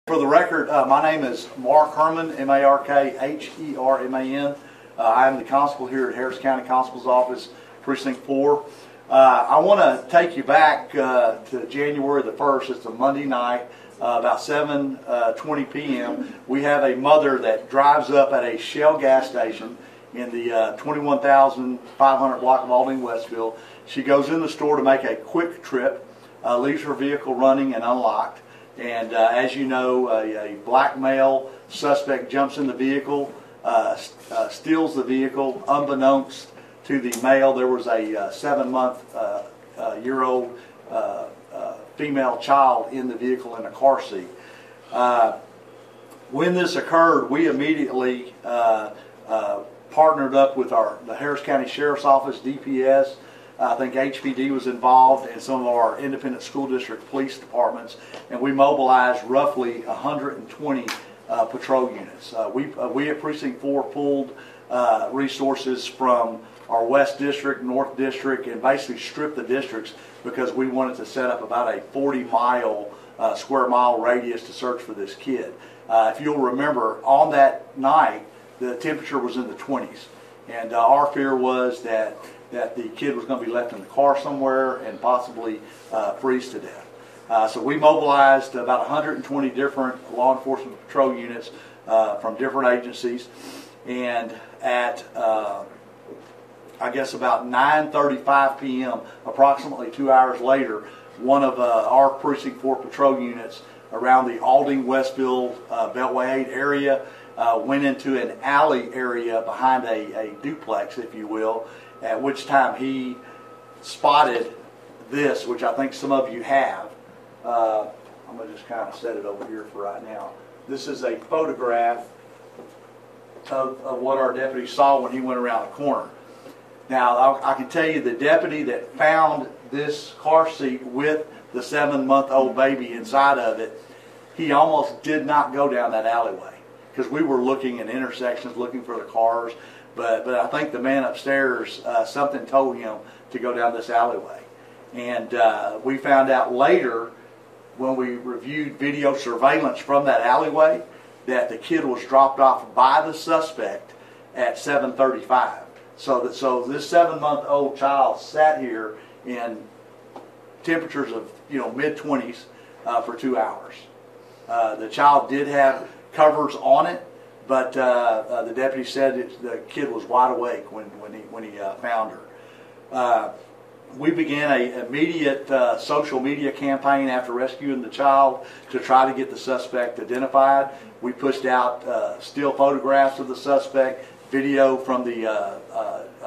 For the record, my name is Mark Herman, M-A-R-K-H-E-R-M-A-N. I am the constable here at Harris County Constable's Office, Precinct 4. I want to take you back to January the 1st. It's a Monday night, about 7:20 p.m. We have a mother that drives up at a Shell gas station in the 21,500 block of Alding, Westville. She goes in the store to make a quick trip, leaves her vehicle running and unlocked. And as you know, a black male suspect jumps in the vehicle, steals the vehicle. Unbeknownst to the male, there was a 7-month-year-old female child in the vehicle in a car seat. When this occurred, we immediately partnered up with the Harris County Sheriff's Office, DPS. I think HPD was involved, and some of our independent school district police departments, and we mobilized roughly 120 patrol units. We at Precinct 4 pulled resources from our West District, North District, and basically stripped the districts because we wanted to set up about a 40-mile, square mile radius to search for this kid. If you'll remember, on that night, the temperature was in the 20s, and our fear was that the kid was going to be left in the car somewhere and possibly freeze to death. So we mobilized about 120 different law enforcement patrol units from different agencies, and at I guess about 9:35 p.m., approximately 2 hours later, one of our Precinct 4 patrol units around the Alding, Westville, Beltway 8 area went into an alley area behind a duplex, if you will, at which time he spotted this, which I think some of you have. I'm going to just kind of set it over here for right now. This is a photograph of what our deputy saw when he went around the corner. Now, I can tell you the deputy that found this car seat with the 7-month-old baby inside of it, he almost did not go down that alleyway because we were looking in intersections, looking for the cars. But I think the man upstairs, something told him to go down this alleyway. And we found out later when we reviewed video surveillance from that alleyway that the kid was dropped off by the suspect at 7:35. So this 7-month-old child sat here in temperatures of mid-20s for 2 hours. The child did have covers on it, but the deputy said the kid was wide awake when he found her. We began an immediate social media campaign after rescuing the child to try to get the suspect identified. We pushed out still photographs of the suspect, video from the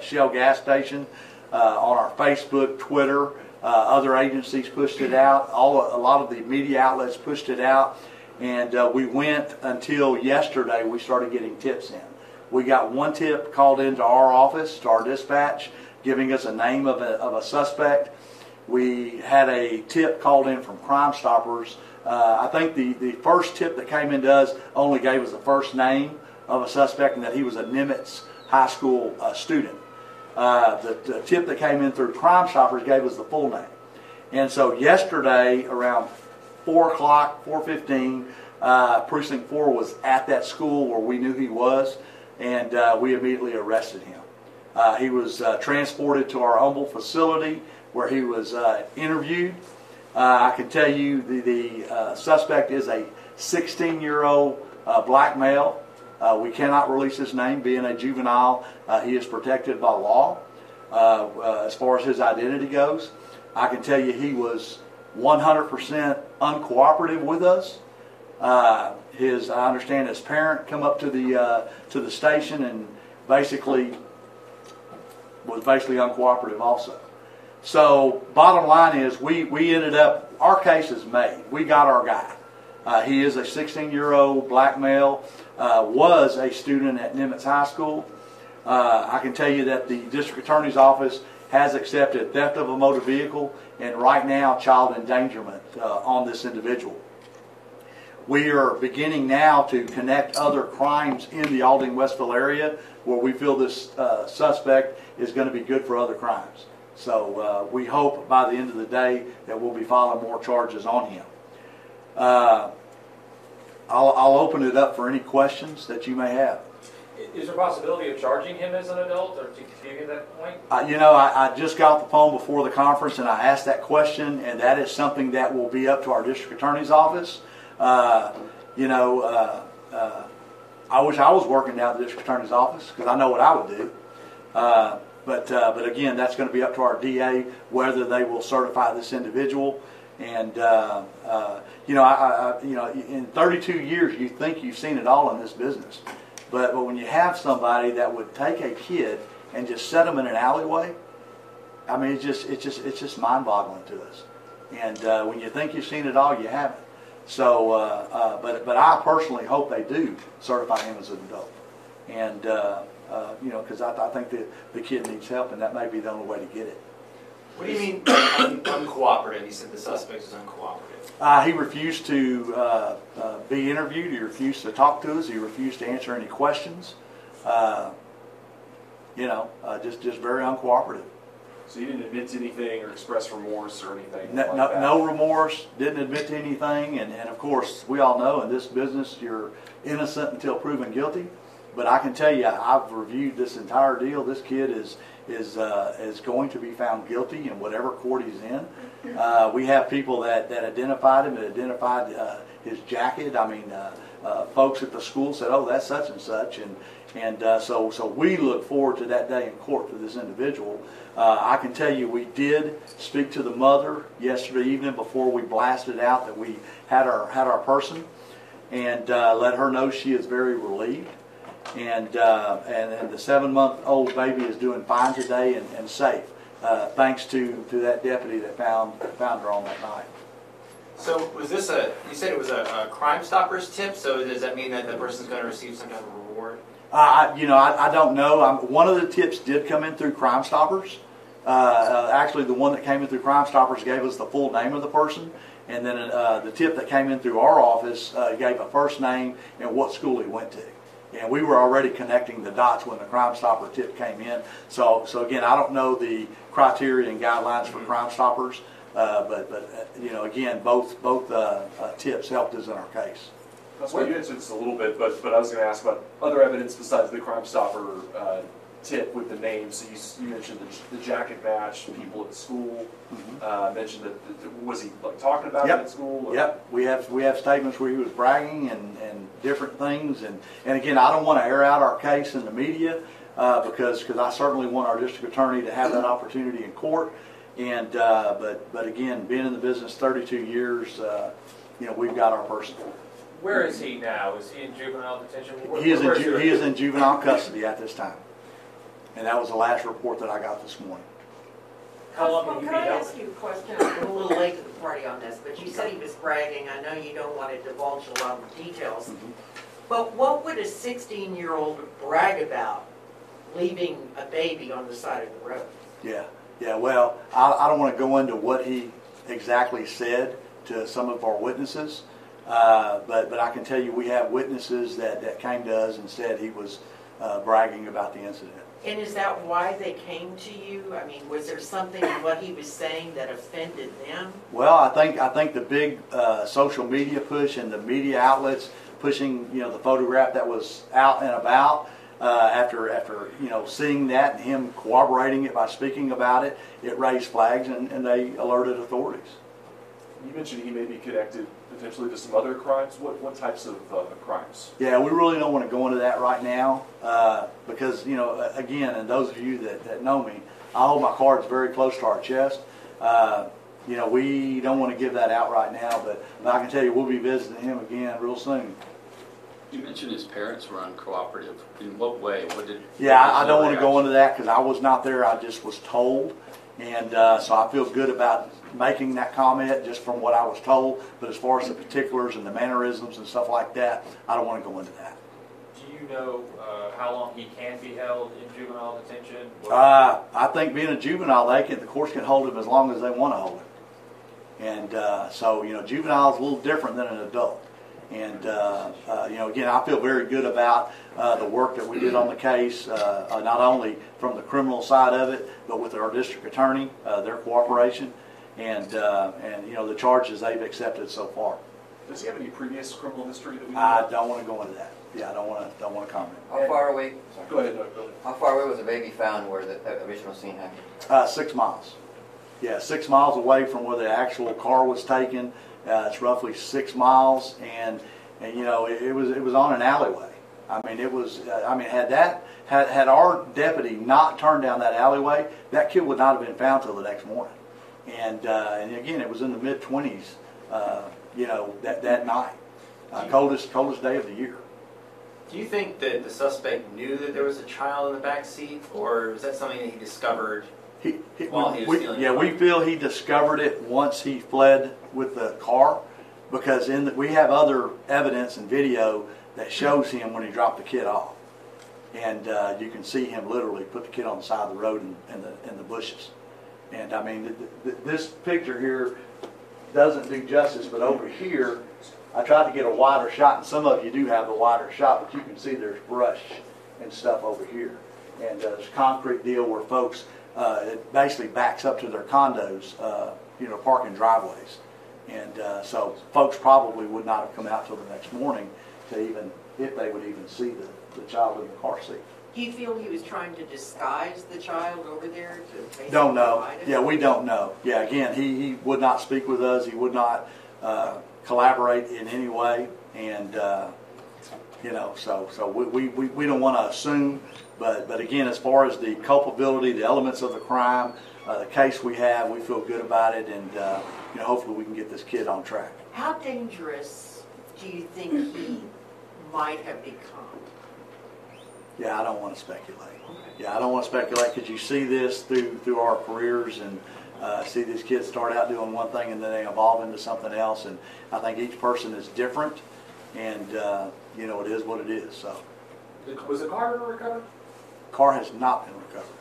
Shell gas station on our Facebook, Twitter. Other agencies pushed it out. A lot of the media outlets pushed it out. And we went until yesterday. We started getting tips in. We got one tip called into our office, to our dispatch, giving us a name of a suspect. We had a tip called in from Crime Stoppers. I think the first tip that came into us only gave us the first name of a suspect and that he was a Nimitz High School student. The tip that came in through Crime Stoppers gave us the full name. And so yesterday around 4 o'clock, 4:15, Precinct 4 was at that school where we knew he was, and we immediately arrested him. He was transported to our Humble facility where he was interviewed. I can tell you the suspect is a 16-year-old black male. We cannot release his name, being a juvenile. He is protected by law. As far as his identity goes, I can tell you he was 100% uncooperative with us. I understand his parent come up to the station and was basically uncooperative also. So bottom line is we ended up, our case is made. We got our guy. He is a 16-year-old black male, was a student at Nimitz High School. I can tell you that the district attorney's office has accepted theft of a motor vehicle and right now child endangerment on this individual. We are beginning now to connect other crimes in the Alding, Westville area where we feel this suspect is going to be good for other crimes. So we hope by the end of the day that we'll be filing more charges on him. I'll open it up for any questions that you may have. Is there a possibility of charging him as an adult, or to get to that point? I just got off the phone before the conference and I asked that question, and that is something that will be up to our district attorney's office. I wish I was working down at the district attorney's office because I know what I would do. But again, that's going to be up to our DA whether they will certify this individual. And in 32 years, you think you've seen it all in this business. But when you have somebody that would take a kid and just set them in an alleyway, I mean, it's just mind-boggling to us. And when you think you've seen it all, you haven't. So, but I personally hope they do certify him as an adult. And because I think the kid needs help, and that may be the only way to get it. What do you mean uncooperative? You said the suspect is uncooperative. He refused to be interviewed. He refused to talk to us. He refused to answer any questions. Just very uncooperative. So you didn't admit to anything or express remorse or anything? No remorse. Didn't admit to anything. And of course, we all know in this business you're innocent until proven guilty. But I can tell you, I've reviewed this entire deal. This kid is going to be found guilty in whatever court he's in. We have people that identified him, that identified his jacket. I mean, folks at the school said, "Oh, that's such and such," and so we look forward to that day in court for this individual. I can tell you, we did speak to the mother yesterday evening before we blasted out that we had our person, and let her know she is very relieved. And the 7-month-old baby is doing fine today and safe, thanks to that deputy that found her on that night. So was this you said it was a Crime Stoppers tip, so does that mean that the person's going to receive some kind of reward? I don't know. One of the tips did come in through Crime Stoppers. Actually, the one that came in through Crime Stoppers gave us the full name of the person. And then the tip that came in through our office gave a first name and what school he went to. And we were already connecting the dots when the Crime Stopper tip came in. So again, I don't know the criteria and guidelines for Crime Stoppers, but again, both tips helped us in our case. That's why you answered this a little bit, but I was going to ask about other evidence besides the Crime Stopper tip with the names. So you mentioned the jacket match, people at school. Mentioned that was he talking about it at school? Or? Yep. We have statements where he was bragging and different things. And again, I don't want to air out our case in the media because I certainly want our district attorney to have that opportunity in court. And but again, being in the business 32 years, we've got our person. Where is he now? Is he in juvenile detention? He is in juvenile custody at this time. And that was the last report that I got this morning. How long will he be Can I held? ask you a question? I'm a little late to the party on this, but you said he was bragging. I know you don't want to divulge a lot of the details. But what would a 16-year-old brag about leaving a baby on the side of the road? Yeah. Well, I don't want to go into what he exactly said to some of our witnesses, but I can tell you we have witnesses that came to us and said he was bragging about the incident. And is that why they came to you? I mean, was there something in what he was saying that offended them? Well, I think the big social media push and the media outlets pushing, the photograph that was out and about after seeing that and him corroborating it by speaking about it, it raised flags and they alerted authorities. You mentioned he may be connected potentially to some other crimes. What types of crimes? Yeah, we really don't want to go into that right now because, again, and those of you that know me, I hold my cards very close to our chest. We don't want to give that out right now, but I can tell you we'll be visiting him again real soon. You mentioned his parents were uncooperative. In what way? I don't want to go into that because I was not there. I just was told. And so I feel good about making that comment just from what I was told. But as far as the particulars and the mannerisms and stuff like that, I don't want to go into that. Do you know how long he can be held in juvenile detention? I think being a juvenile, the courts can hold him as long as they want to hold him. And so, juvenile is a little different than an adult. And, again, I feel very good about the work that we did on the case, not only from the criminal side of it, but with our district attorney, their cooperation, and the charges they've accepted so far. Does he have any previous criminal history that we know I of? don't want to go into that. Yeah, I don't want to comment. How far away, sorry. Go ahead, Doug, go ahead. How far away was the baby found where the original scene happened? 6 miles. Yeah, 6 miles away from where the actual car was taken. It's roughly 6 miles, and you know, it was on an alleyway. I mean, it was. I mean, had our deputy not turned down that alleyway, that kid would not have been found till the next morning. And again, it was in the mid-20s. You know, that night, coldest day of the year. Do you think that the suspect knew that there was a child in the back seat, or was that something that he discovered? While he was stealing the car? We feel he discovered it once he fled with the car, because we have other evidence and video that shows him when he dropped the kid off, and you can see him literally put the kid on the side of the road in the bushes. And I mean, this picture here doesn't do justice, but over here, I tried to get a wider shot, and some of you do have the wider shot, but you can see there's brush and stuff over here. And there's a concrete deal where folks, it basically backs up to their condos, you know, parking driveways. And so folks probably would not have come out till the next morning to even, if they would even see the child in the car seat. Do you feel he was trying to disguise the child over there to basically Don't know. hide it? Yeah, we don't know. Yeah, again, he would not speak with us. He would not collaborate in any way, and you know, so we don't want to assume. But again, as far as the culpability, the elements of the crime, the case we have, we feel good about it, and you know, hopefully we can get this kid on track. How dangerous do you think he might have become? Yeah, I don't want to speculate. Yeah, I don't want to speculate, because you see this through our careers, and see these kids start out doing one thing and then they evolve into something else. And I think each person is different, and you know, it is what it is. So, Was the car ever recovered? car has not been recovered.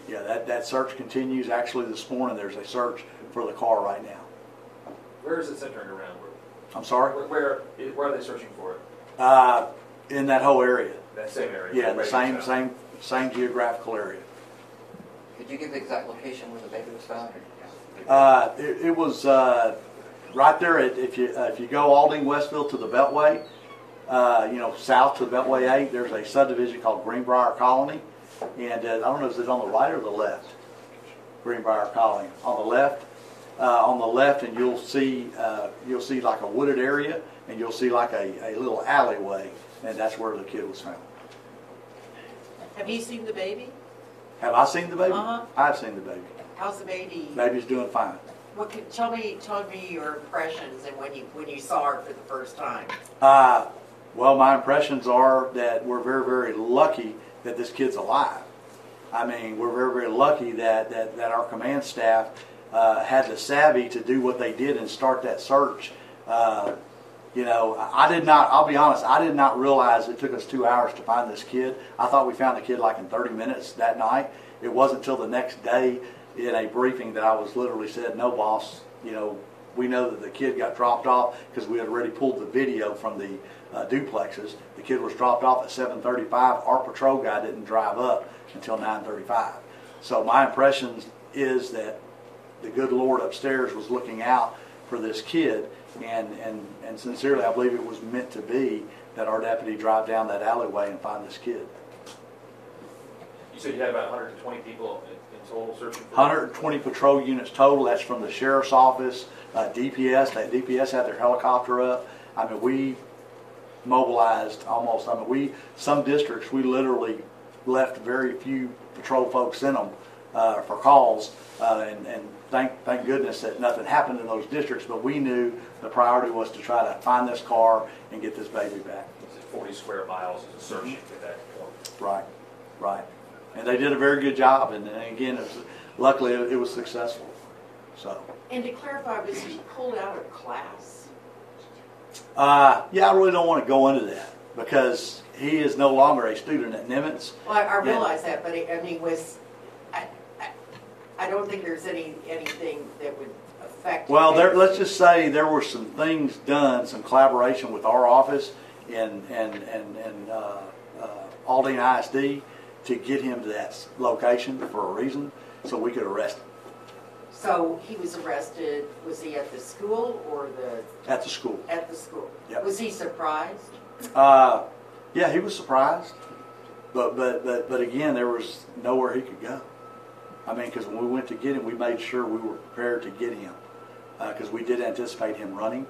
Yeah, that search continues. Actually, this morning there's a search for the car right now. Where is it centering around? I'm sorry. Where are they searching for it? In that whole area. That same area? Yeah, the Right now. same geographical area. Could you give the exact location where the baby was found? It was right there if you go Alding Westville to the Beltway, you know, south to the Beltway 8. There's a subdivision called Greenbrier Colony, and I don't know, is it on the right or the left? Greenbrier Colony on the left. On the left, and you'll see like a wooded area, and you'll see like a little alleyway, and that's where the kid was found. Have you seen the baby? Have I seen the baby? Uh-huh. I've seen the baby. How's the baby? Baby's doing fine. Tell me your impressions and when you saw her for the first time. Well, my impressions are that we're very, very lucky that this kid's alive. I mean, we're very, very lucky that our command staff had the savvy to do what they did and start that search. You know, I'll be honest, I did not realize it took us 2 hours to find this kid. I thought we found the kid like in 30 minutes that night. It wasn't until the next day in a briefing that I was literally said, no, boss, you know, we know that the kid got dropped off because we had already pulled the video from the duplexes. The kid was dropped off at 7:35. Our patrol guy didn't drive up until 9:35. So my impression is that the good Lord upstairs was looking out for this kid, and sincerely, I believe it was meant to be that our deputy drive down that alleyway and find this kid. You said you had about 120 people in total searching for 120 patrol units total. That's from the sheriff's office, DPS. That DPS had their helicopter up. I mean, we mobilized almost. I mean, some districts we literally left very few patrol folks in them for calls, and thank goodness that nothing happened in those districts. But we knew the priority was to try to find this car and get this baby back. 40 square miles as a search at that point. Right. And they did a very good job, and again, luckily it was successful. So. And to clarify, was he pulled out of class? Yeah, I really don't want to go into that because he is no longer a student at Nimitz. Well, I realize that, but I mean, I don't think there's anything that would affect. Well, let's just say there were some things done, some collaboration with our office and Aldine ISD to get him to that location for a reason, so we could arrest him. So he was arrested, was he at the school or At the school. at the school? Yep. Was he surprised? Yeah, he was surprised, but again, there was nowhere he could go. I mean, because when we went to get him, we made sure we were prepared to get him, because we did anticipate him running.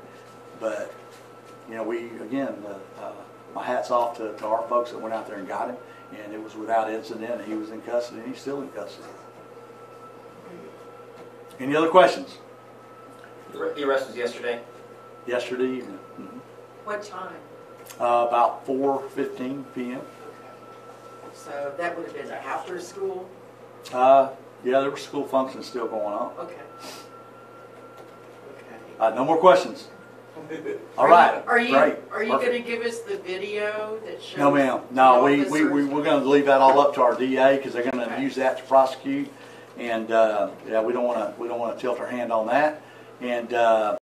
But you know, my hat's off to our folks that went out there and got him, and it was without incident. He was in custody, and he's still in custody. Any other questions? The arrest was yesterday? Yesterday evening, What time? about 4:15 p.m. So that would have been after school? Yeah, there were school functions still going on. Okay. Okay. No more questions. All right. Are you Great. Are you going to give us the video that shows? No, ma'am. No, the we're officers? going to leave that all up to our DA because they're going to Okay. use that to prosecute, and yeah, we don't want to tilt our hand on that, and.